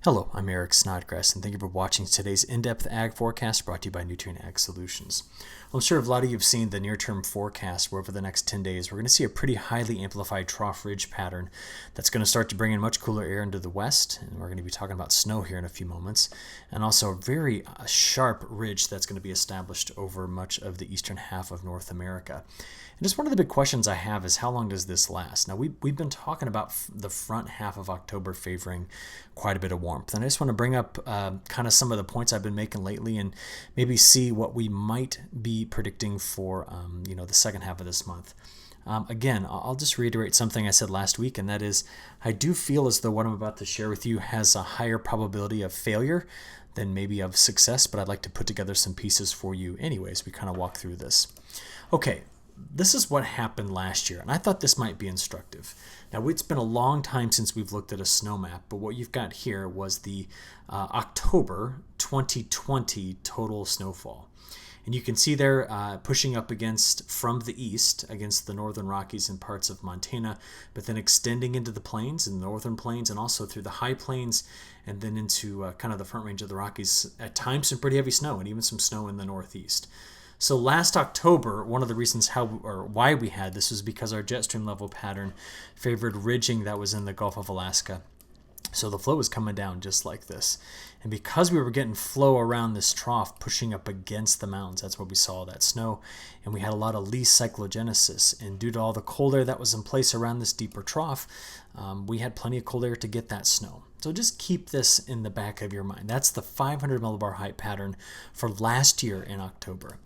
Hello, I'm Eric Snodgrass, and thank you for watching today's in-depth ag forecast brought to you by Nutrien Ag Solutions. I'm sure a lot of you have seen the near-term forecast where over the next 10 days we're going to see a pretty highly amplified trough ridge pattern that's going to start to bring in much cooler air into the west, and we're going to be talking about snow here in a few moments, and also a very sharp ridge that's going to be established over much of the eastern half of North America. And just one of the big questions I have is how long does this last? Now, we've been talking about the front half of October favoring quite a bit of warmth. And I just want to bring up kind of some of the points I've been making lately and maybe see what we might be predicting for the second half of this month. Again, I'll just reiterate something I said last week, and that is I do feel as though what I'm about to share with you has a higher probability of failure than maybe of success, but I'd like to put together some pieces for you anyways. We kind of walk through this. Okay. This is what happened last year, and I thought this might be instructive. Now, it's been a long time since we've looked at a snow map, but what you've got here was the October 2020 total snowfall. And you can see there pushing up against, from the east, against the northern Rockies and parts of Montana, but then extending into the plains and the northern plains and also through the high plains and then into kind of the front range of the Rockies. At times, some pretty heavy snow and even some snow in the northeast. So last October, one of the reasons why we had this was because our jet stream level pattern favored ridging that was in the Gulf of Alaska. So the flow was coming down just like this. And because we were getting flow around this trough pushing up against the mountains, that's where we saw that snow. And we had a lot of lee cyclogenesis. And due to all the cold air that was in place around this deeper trough, we had plenty of cold air to get that snow. So just keep this in the back of your mind. That's the 500 millibar height pattern for last year in October.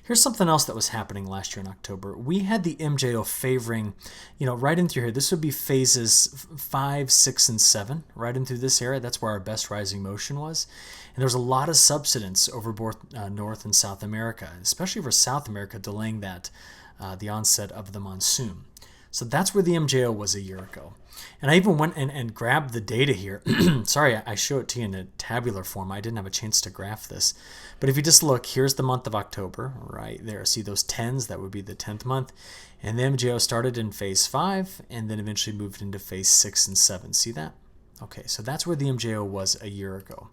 Here's something else that was happening last year in October. We had the MJO favoring, right in through here. This would be phases 5, 6, and 7, right in through this area. That's where our best rising motion was. And there was a lot of subsidence over both North and South America, especially for South America, delaying the onset of the monsoon. So that's where the MJO was a year ago. And I even went and grabbed the data here. Sorry, I show it to you in a tabular form. I didn't have a chance to graph this. But if you just look, here's the month of October, right there. See those 10s? That would be the 10th month. And the MJO started in phase 5 and then eventually moved into phase 6 and 7. See that? Okay, so that's where the MJO was a year ago.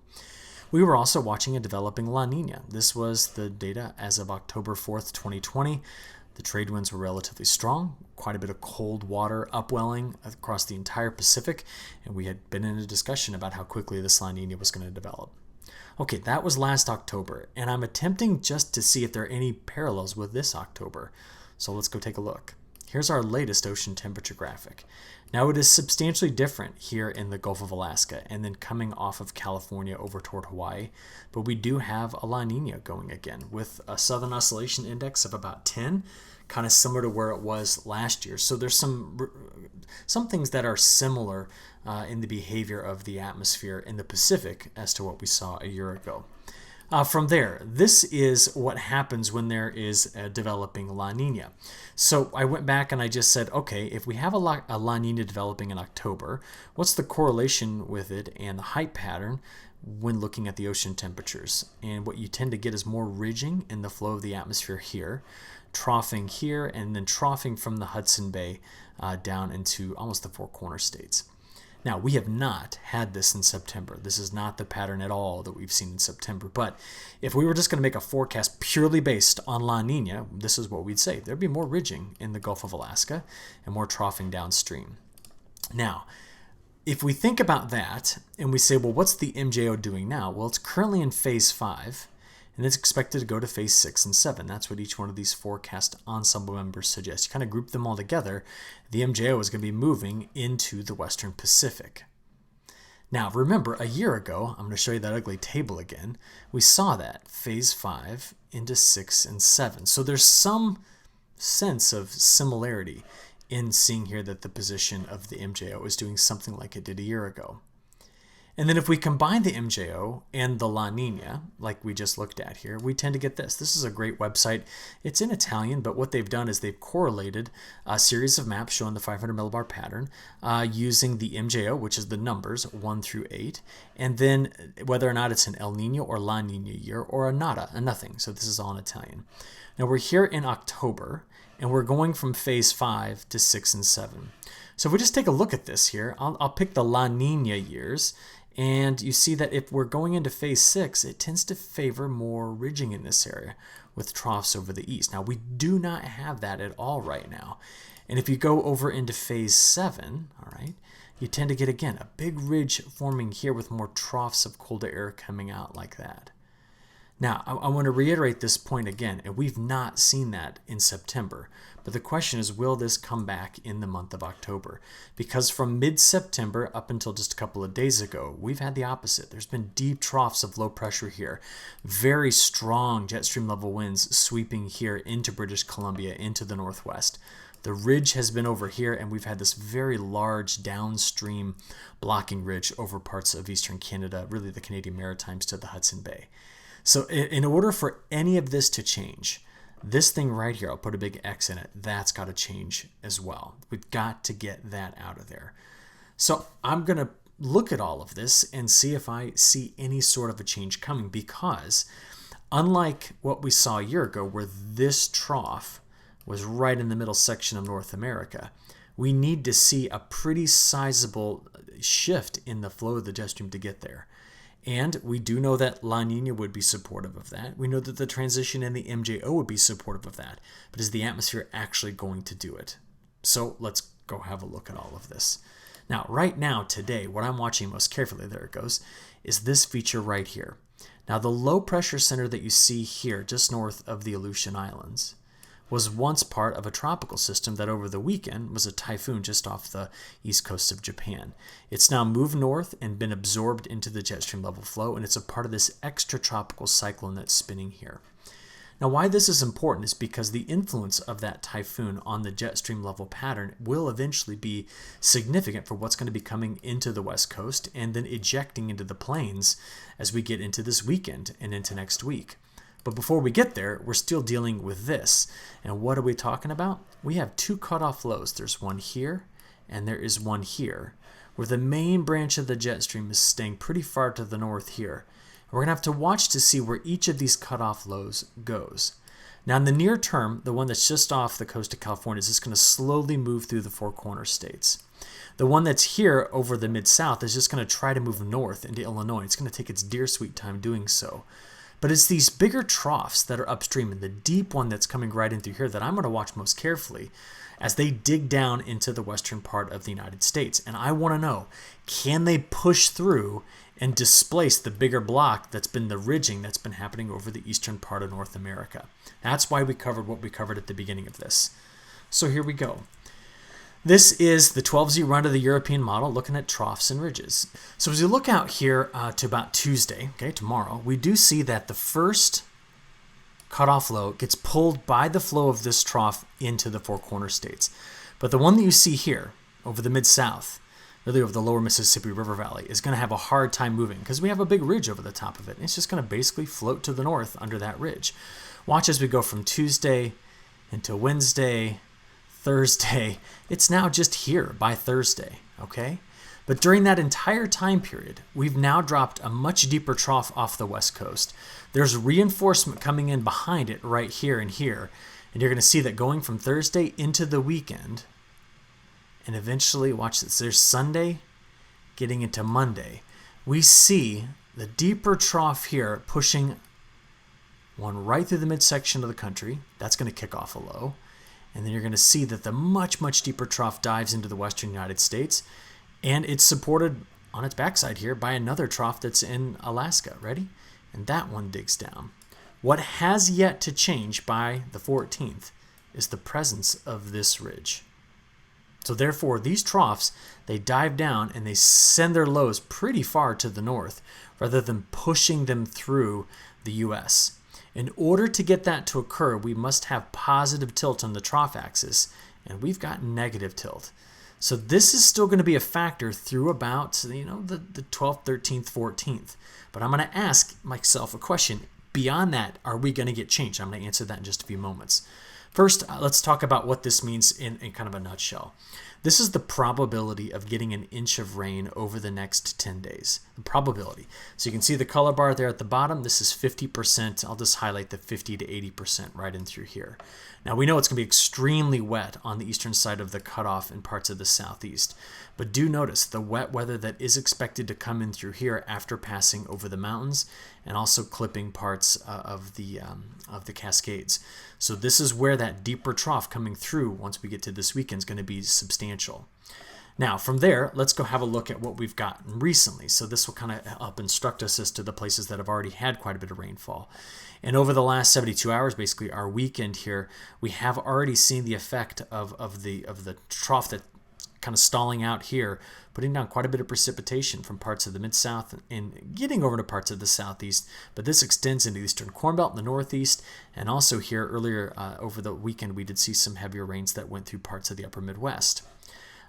We were also watching a developing La Nina. This was the data as of October 4th, 2020. The trade winds were relatively strong, quite a bit of cold water upwelling across the entire Pacific, and we had been in a discussion about how quickly this La Nina was going to develop. Okay, that was last October, and I'm attempting just to see if there are any parallels with this October. So let's go take a look. Here's our latest ocean temperature graphic. Now it is substantially different here in the Gulf of Alaska and then coming off of California over toward Hawaii, but we do have a La Nina going again with a Southern Oscillation Index of about 10, kind of similar to where it was last year. So there's some things that are similar in the behavior of the atmosphere in the Pacific as to what we saw a year ago. From there, this is what happens when there is a developing La Nina. So I went back and I just said, okay, if we have a La Nina developing in October, what's the correlation with it and the height pattern when looking at the ocean temperatures? And what you tend to get is more ridging in the flow of the atmosphere here, troughing here, and then troughing from the Hudson Bay down into almost the Four Corner states. Now, we have not had this in September. This is not the pattern at all that we've seen in September. But if we were just going to make a forecast purely based on La Nina, this is what we'd say. There'd be more ridging in the Gulf of Alaska and more troughing downstream. Now, if we think about that and we say, well, what's the MJO doing now? Well, it's currently in phase 5. And it's expected to go to phase 6 and 7. That's what each one of these forecast ensemble members suggest. You kind of group them all together. The MJO is going to be moving into the Western Pacific. Now, remember, a year ago, I'm going to show you that ugly table again. We saw that phase 5 into 6 and 7. So there's some sense of similarity in seeing here that the position of the MJO is doing something like it did a year ago. And then if we combine the MJO and the La Nina, like we just looked at here, we tend to get this. This is a great website. It's in Italian, but what they've done is they've correlated a series of maps showing the 500 millibar pattern using the MJO, which is the numbers 1 through 8, and then whether or not it's an El Nino or La Nina year or a nada, a nothing. So this is all in Italian. Now we're here in October, and we're going from phase 5 to 6 and 7. So if we just take a look at this here, I'll pick the La Nina years, And you see that if we're going into phase 6, it tends to favor more ridging in this area with troughs over the east. Now, we do not have that at all right now. And if you go over into phase 7, all right, you tend to get, again, a big ridge forming here with more troughs of colder air coming out like that. Now, I want to reiterate this point again, and we've not seen that in September. But the question is, will this come back in the month of October? Because from mid-September up until just a couple of days ago, we've had the opposite. There's been deep troughs of low pressure here. Very strong jet stream level winds sweeping here into British Columbia, into the northwest. The ridge has been over here, and we've had this very large downstream blocking ridge over parts of eastern Canada, really the Canadian Maritimes to the Hudson Bay. So in order for any of this to change, this thing right here, I'll put a big X in it, that's got to change as well. We've got to get that out of there. So I'm going to look at all of this and see if I see any sort of a change coming, because unlike what we saw a year ago where this trough was right in the middle section of North America, we need to see a pretty sizable shift in the flow of the jet stream to get there. And we do know that La Nina would be supportive of that. We know that the transition in the MJO would be supportive of that. But is the atmosphere actually going to do it? So let's go have a look at all of this. Now, right now, today, what I'm watching most carefully, there it goes, is this feature right here. Now, the low pressure center that you see here, just north of the Aleutian Islands, was once part of a tropical system that over the weekend was a typhoon just off the east coast of Japan. It's now moved north and been absorbed into the jet stream level flow, and it's a part of this extratropical cyclone that's spinning here. Now, why this is important is because the influence of that typhoon on the jet stream level pattern will eventually be significant for what's going to be coming into the west coast and then ejecting into the plains as we get into this weekend and into next week. But before we get there, we're still dealing with this. And what are we talking about? We have two cutoff lows. There's one here and there is one here, where the main branch of the jet stream is staying pretty far to the north here. And we're going to have to watch to see where each of these cutoff lows goes. Now, in the near term, the one that's just off the coast of California is just going to slowly move through the Four Corners states. The one that's here over the Mid-South is just going to try to move north into Illinois. It's going to take its dear sweet time doing so. But it's these bigger troughs that are upstream and the deep one that's coming right in through here that I'm going to watch most carefully as they dig down into the western part of the United States. And I want to know, can they push through and displace the bigger block that's been the ridging that's been happening over the eastern part of North America? That's why we covered what we covered at the beginning of this. So here we go. This is the 12Z run of the European model, looking at troughs and ridges. So as you look out here to about Tuesday, okay, tomorrow, we do see that the first cutoff low gets pulled by the flow of this trough into the Four Corners states. But the one that you see here over the Mid-South, really over the lower Mississippi River Valley, is going to have a hard time moving because we have a big ridge over the top of it. And it's just going to basically float to the north under that ridge. Watch as we go from Tuesday into Wednesday, Thursday. It's now just here by Thursday, okay? But during that entire time period, we've now dropped a much deeper trough off the west coast. There's reinforcement coming in behind it right here and here. And you're going to see that going from Thursday into the weekend, and eventually, watch this, there's Sunday getting into Monday. We see the deeper trough here pushing one right through the midsection of the country. That's going to kick off a low. And then you're going to see that the much, much deeper trough dives into the western United States. And it's supported on its backside here by another trough that's in Alaska. Ready? And that one digs down. What has yet to change by the 14th is the presence of this ridge. So therefore, these troughs, they dive down and they send their lows pretty far to the north rather than pushing them through the U.S. In order to get that to occur, we must have positive tilt on the trough axis, and we've got negative tilt. So this is still going to be a factor through about, the 12th, 13th, 14th. But I'm going to ask myself a question. Beyond that, are we going to get changed? I'm going to answer that in just a few moments. First, let's talk about what this means in kind of a nutshell. This is the probability of getting an inch of rain over the next 10 days. the probability. So you can see the color bar there at the bottom. This is 50%. I'll just highlight the 50 to 80% right in through here. Now we know it's going to be extremely wet on the eastern side of the cutoff in parts of the southeast. But do notice the wet weather that is expected to come in through here after passing over the mountains and also clipping parts of the Cascades. So this is where that deeper trough coming through once we get to this weekend is going to be substantial. Now, from there, let's go have a look at what we've gotten recently. So this will kind of help instruct us as to the places that have already had quite a bit of rainfall. And over the last 72 hours, basically our weekend here, we have already seen the effect of the trough that kind of stalling out here, putting down quite a bit of precipitation from parts of the Mid-South and getting over to parts of the Southeast. But this extends into the Eastern Corn Belt and the Northeast. And also here earlier over the weekend, we did see some heavier rains that went through parts of the Upper Midwest.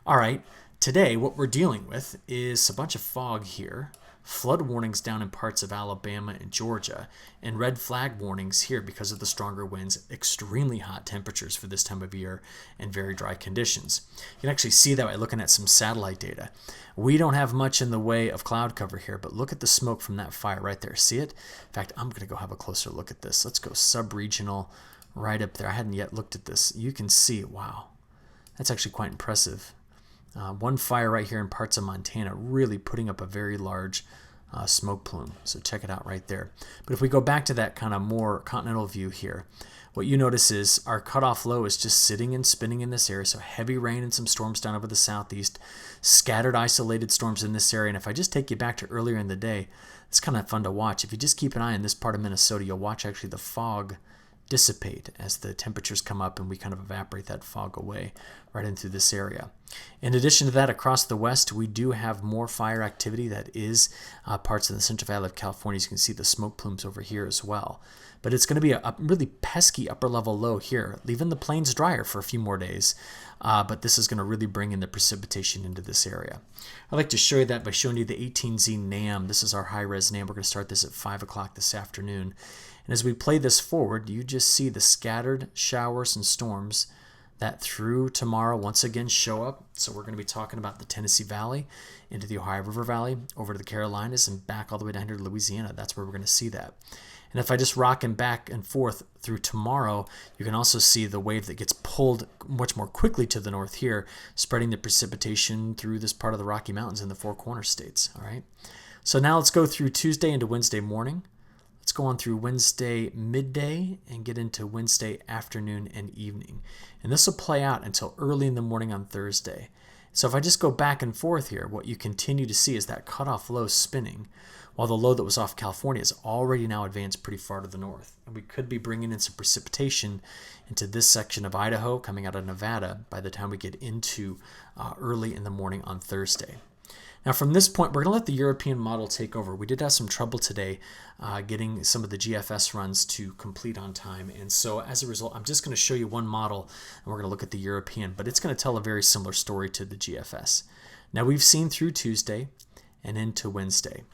All right, today what we're dealing with is a bunch of fog here, flood warnings down in parts of Alabama and Georgia, and red flag warnings here because of the stronger winds, extremely hot temperatures for this time of year, and very dry conditions. You can actually see that by looking at some satellite data. We don't have much in the way of cloud cover here, but look at the smoke from that fire right there. See it? In fact, I'm going to go have a closer look at this. Let's go sub-regional right up there. I hadn't yet looked at this. You can see, wow, that's actually quite impressive. One fire right here in parts of Montana really putting up a very large smoke plume. So check it out right there. But if we go back to that kind of more continental view here, what you notice is our cutoff low is just sitting and spinning in this area. So heavy rain and some storms down over the southeast, scattered isolated storms in this area. And if I just take you back to earlier in the day, it's kind of fun to watch. If you just keep an eye on this part of Minnesota, you'll watch actually the fog dissipate as the temperatures come up and we kind of evaporate that fog away right into this area. In addition to that, across the west, we do have more fire activity that is parts of the Central Valley of California. You can see the smoke plumes over here as well. But it's going to be a really pesky upper level low here, leaving the plains drier for a few more days. But this is going to really bring in the precipitation into this area. I'd like to show you that by showing you the 18Z NAM. This is our high-res NAM. We're going to start this at 5 o'clock this afternoon. And as we play this forward, you just see the scattered showers and storms that through tomorrow once again show up. So we're going to be talking about the Tennessee Valley, into the Ohio River Valley, over to the Carolinas, and back all the way down here to Louisiana. That's where we're going to see that. And if I just rock him back and forth through tomorrow, you can also see the wave that gets pulled much more quickly to the north here, spreading the precipitation through this part of the Rocky Mountains in the Four Corners states. All right. So now let's go through Tuesday into Wednesday morning. Let's go on through Wednesday midday and get into Wednesday afternoon and evening. And this will play out until early in the morning on Thursday. So if I just go back and forth here, what you continue to see is that cutoff low spinning, while the low that was off California is already now advanced pretty far to the north. And we could be bringing in some precipitation into this section of Idaho, coming out of Nevada, by the time we get into early in the morning on Thursday. Now from this point, we're going to let the European model take over. We did have some trouble today getting some of the GFS runs to complete on time. And so as a result, I'm just going to show you one model and we're going to look at the European, but it's going to tell a very similar story to the GFS. Now we've seen through Tuesday and into Wednesday.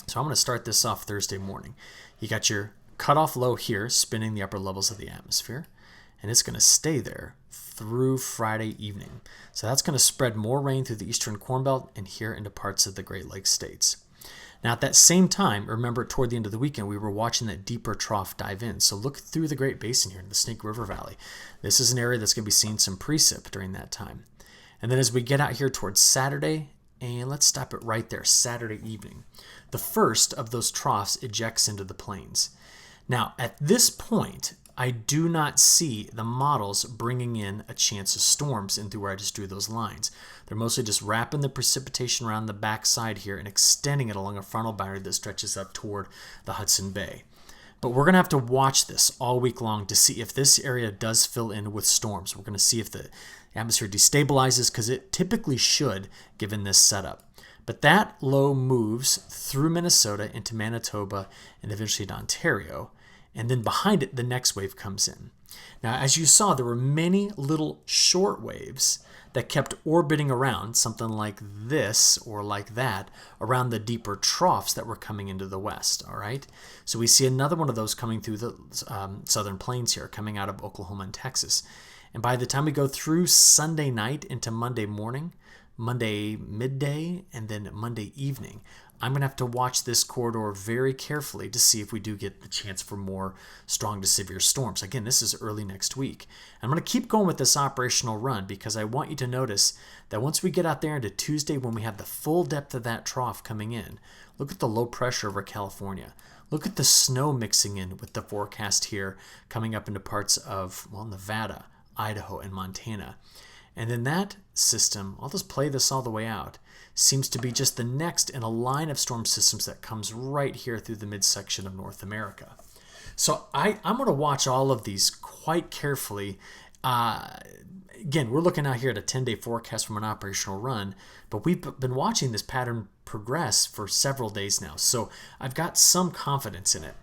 So I'm going to start this off Thursday morning. You got your cutoff low here spinning the upper levels of the atmosphere, and it's going to stay there through Friday evening. So that's going to spread more rain through the eastern Corn Belt and here into parts of the Great Lakes states. Now at that same time, remember toward the end of the weekend, we were watching that deeper trough dive in. So look through the Great Basin here in the Snake River Valley. This is an area that's going to be seeing some precip during that time. And then as we get out here towards Saturday, and let's stop it right there, Saturday evening, the first of those troughs ejects into the plains. Now at this point, I do not see the models bringing in a chance of storms into where I just drew those lines. They're mostly just wrapping the precipitation around the backside here and extending it along a frontal boundary that stretches up toward the Hudson Bay. But we're going to have to watch this all week long to see if this area does fill in with storms. We're going to see if the atmosphere destabilizes, because it typically should given this setup. But that low moves through Minnesota into Manitoba and eventually to Ontario. And then behind it, the next wave comes in. Now, as you saw, there were many little short waves that kept orbiting around, something like this or like that, around the deeper troughs that were coming into the west, all right? So we see another one of those coming through the southern plains here, coming out of Oklahoma and Texas. And by the time we go through Sunday night into Monday morning, Monday midday, and then Monday evening, I'm going to have to watch this corridor very carefully to see if we do get the chance for more strong to severe storms. Again, this is early next week. I'm going to keep going with this operational run because I want you to notice that once we get out there into Tuesday, when we have the full depth of that trough coming in, look at the low pressure over California. Look at the snow mixing in with the forecast here coming up into parts of, well, Nevada, Idaho, and Montana. And then that system, I'll just play this all the way out, seems to be just the next in a line of storm systems that comes right here through the midsection of North America. So I'm going to watch all of these quite carefully. Again, we're looking out here at a 10-day forecast from an operational run, but we've been watching this pattern progress for several days now. So I've got some confidence in it.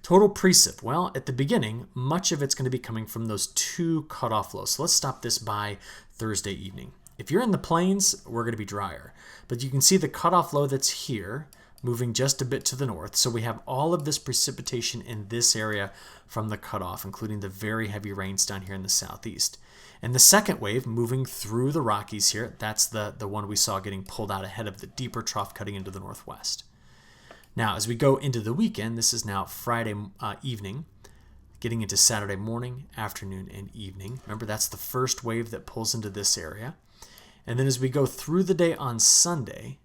Total precip. Well, at the beginning, much of it's going to be coming from those two cutoff lows. So let's stop this by Thursday evening. If you're in the plains, we're going to be drier. But you can see the cutoff low that's here, moving just a bit to the north. So we have all of this precipitation in this area from the cutoff, including the very heavy rains down here in the southeast. And the second wave moving through the Rockies here, that's the one we saw getting pulled out ahead of the deeper trough cutting into the northwest. Now, as we go into the weekend, this is now Friday evening, getting into Saturday morning, afternoon, and evening. Remember, that's the first wave that pulls into this area. And then as we go through the day on Sunday,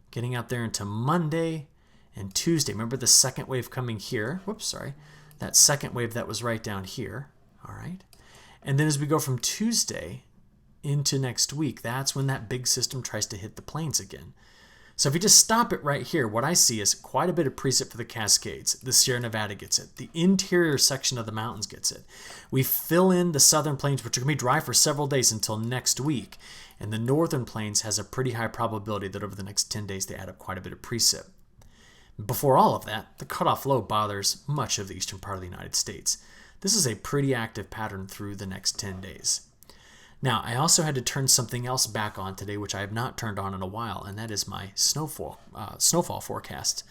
getting out there into Monday and Tuesday. Remember the second wave coming here. Whoops, sorry. That second wave that was right down here. All right. And then as we go from Tuesday into next week, that's when that big system tries to hit the plains again. So if you just stop it right here, what I see is quite a bit of precip for the Cascades. The Sierra Nevada gets it. The interior section of the mountains gets it. We fill in the southern plains, which are going to be dry for several days until next week. And the northern plains has a pretty high probability that over the next 10 days they add up quite a bit of precip. Before all of that, the cutoff low bothers much of the eastern part of the United States. This is a pretty active pattern through the next 10 days. Now, I also had to turn something else back on today, which I have not turned on in a while, and that is my snowfall forecast.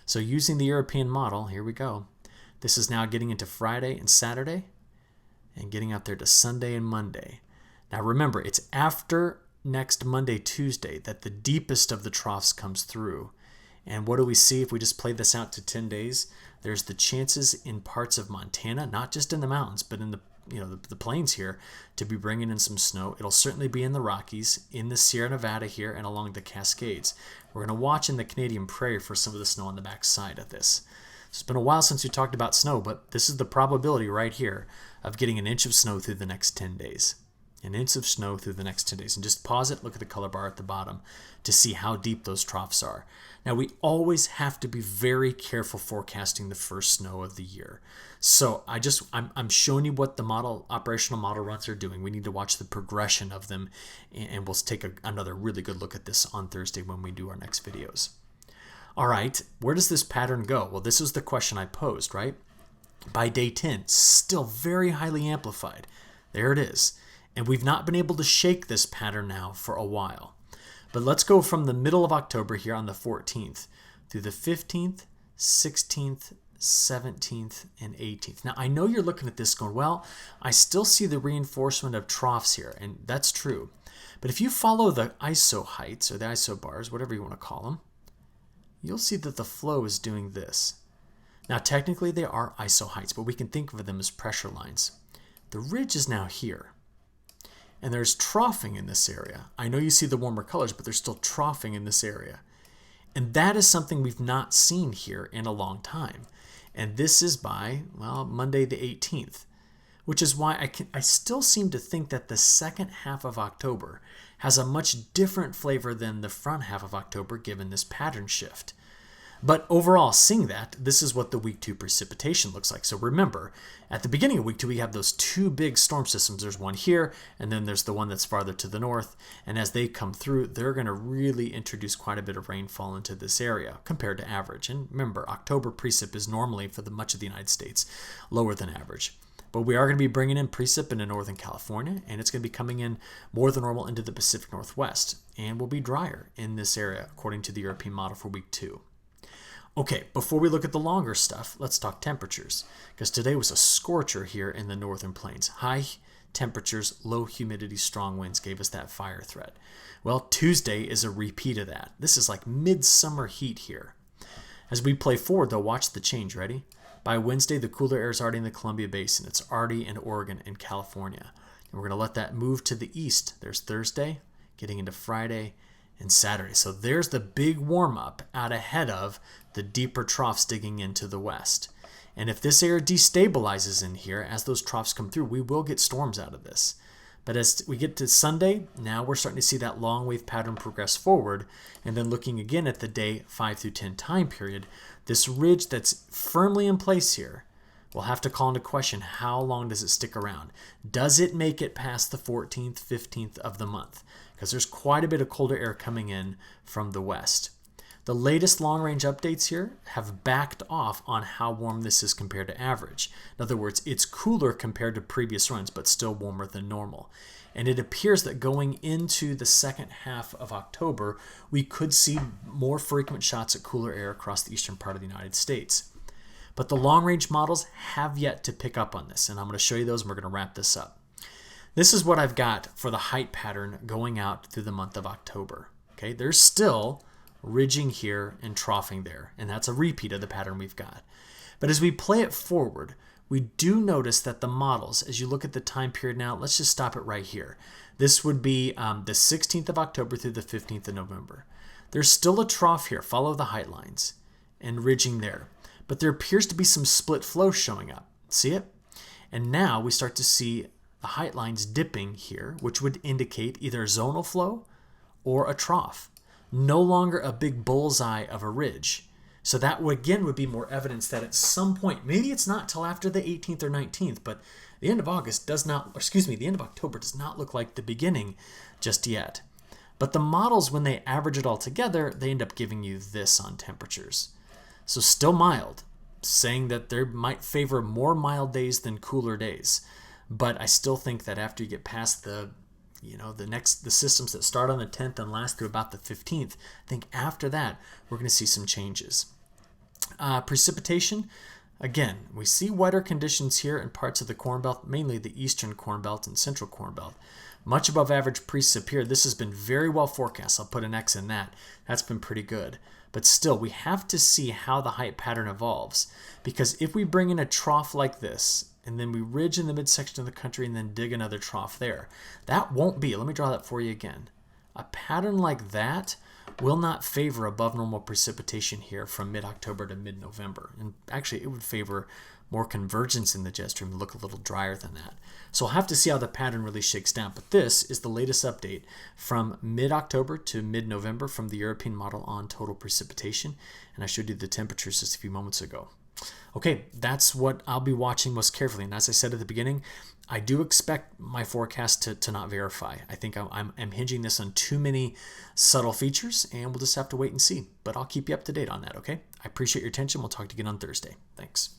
So using the European model, here we go. This is now getting into Friday and Saturday, and getting out there to Sunday and Monday. Now remember, it's after next Monday, Tuesday, that the deepest of the troughs comes through. And what do we see if we just play this out to 10 days? There's the chances in parts of Montana, not just in the mountains, but in the plains here, to be bringing in some snow. It'll certainly be in the Rockies, in the Sierra Nevada here, and along the Cascades. We're going to watch in the Canadian Prairie for some of the snow on the back side of this. It's been a while since we talked about snow, but this is the probability right here of getting an inch of snow through the next 10 days. An inch of snow through the next 10 days. And just pause it, look at the color bar at the bottom to see how deep those troughs are. Now, we always have to be very careful forecasting the first snow of the year. So I'm showing you what the operational model runs are doing. We need to watch the progression of them, and we'll take another really good look at this on Thursday when we do our next videos. All right, where does this pattern go? Well, this was the question I posed, right? By day 10, still very highly amplified. There it is. And we've not been able to shake this pattern now for a while. But let's go from the middle of October here on the 14th through the 15th, 16th, 17th, and 18th. Now, I know you're looking at this going, well, I still see the reinforcement of troughs here, and that's true. But if you follow the ISO heights, or the ISO bars, whatever you want to call them, you'll see that the flow is doing this. Now, technically, they are ISO heights, but we can think of them as pressure lines. The ridge is now here. And there's troughing in this area. I know you see the warmer colors, but there's still troughing in this area. And that is something we've not seen here in a long time. And this is by, well, Monday the 18th, which is why I still seem to think that the second half of October has a much different flavor than the front half of October given this pattern shift. But overall, seeing that, this is what the week 2 precipitation looks like. So remember, at the beginning of week 2, we have those two big storm systems. There's one here, and then there's the one that's farther to the north. And as they come through, they're going to really introduce quite a bit of rainfall into this area compared to average. And remember, October precip is normally, for much of the United States, lower than average. But we are going to be bringing in precip into Northern California, and it's going to be coming in more than normal into the Pacific Northwest, and will be drier in this area, according to the European model for week 2. Okay, before we look at the longer stuff, let's talk temperatures, because today was a scorcher here in the northern plains. High temperatures, low humidity, strong winds gave us that fire threat. Well, Tuesday is a repeat of that. This is like midsummer heat here. As we play forward, though, watch the change. Ready? By Wednesday, the cooler air is already in the Columbia Basin. It's already in Oregon and California. And we're going to let that move to the east. There's Thursday, getting into Friday and Saturday. So there's the big warm-up out ahead of the deeper troughs digging into the west. And if this air destabilizes in here, as those troughs come through, we will get storms out of this. But as we get to Sunday, now we're starting to see that long wave pattern progress forward. And then looking again at the day 5 through 10 time period, this ridge that's firmly in place here, we'll have to call into question how long does it stick around. Does it make it past the 14th, 15th of the month? Because there's quite a bit of colder air coming in from the west. The latest long-range updates here have backed off on how warm this is compared to average. In other words, it's cooler compared to previous runs, but still warmer than normal. And it appears that going into the second half of October, we could see more frequent shots at cooler air across the eastern part of the United States. But the long-range models have yet to pick up on this, and I'm going to show you those, and we're going to wrap this up. This is what I've got for the height pattern going out through the month of October. Okay, there's still ridging here and troughing there, and that's a repeat of the pattern we've got. But as we play it forward, we do notice that the models, as you look at the time period now, let's just stop it right here. This would be the 16th of October through the 15th of November. There's still a trough here, follow the height lines, and ridging there. But there appears to be some split flow showing up. See it? And now we start to see the height lines dipping here, which would indicate either zonal flow or a trough. No longer a big bullseye of a ridge. So that again would be more evidence that at some point, maybe it's not till after the 18th or 19th, but the end of the end of October does not look like the beginning just yet. But the models, when they average it all together, they end up giving you this on temperatures. So still mild, saying that they might favor more mild days than cooler days. But I still think that after you get past the systems that start on the 10th and last through about the 15th, I think after that, we're going to see some changes. Precipitation, again, we see wetter conditions here in parts of the Corn Belt, mainly the eastern Corn Belt and central Corn Belt. Much above average precip here. This has been very well forecast. I'll put an X in that. That's been pretty good. But still, we have to see how the height pattern evolves. Because if we bring in a trough like this, and then we ridge in the midsection of the country and then dig another trough there, that won't be, let me draw that for you again. A pattern like that will not favor above normal precipitation here from mid-October to mid-November. And actually, it would favor more convergence in the jet stream, look a little drier than that. So we'll have to see how the pattern really shakes down. But this is the latest update from mid-October to mid-November from the European model on total precipitation. And I showed you the temperatures just a few moments ago. Okay, that's what I'll be watching most carefully. And as I said at the beginning, I do expect my forecast to not verify. I think I'm hinging this on too many subtle features, and we'll just have to wait and see. But I'll keep you up to date on that, okay? I appreciate your attention. We'll talk to you again on Thursday. Thanks.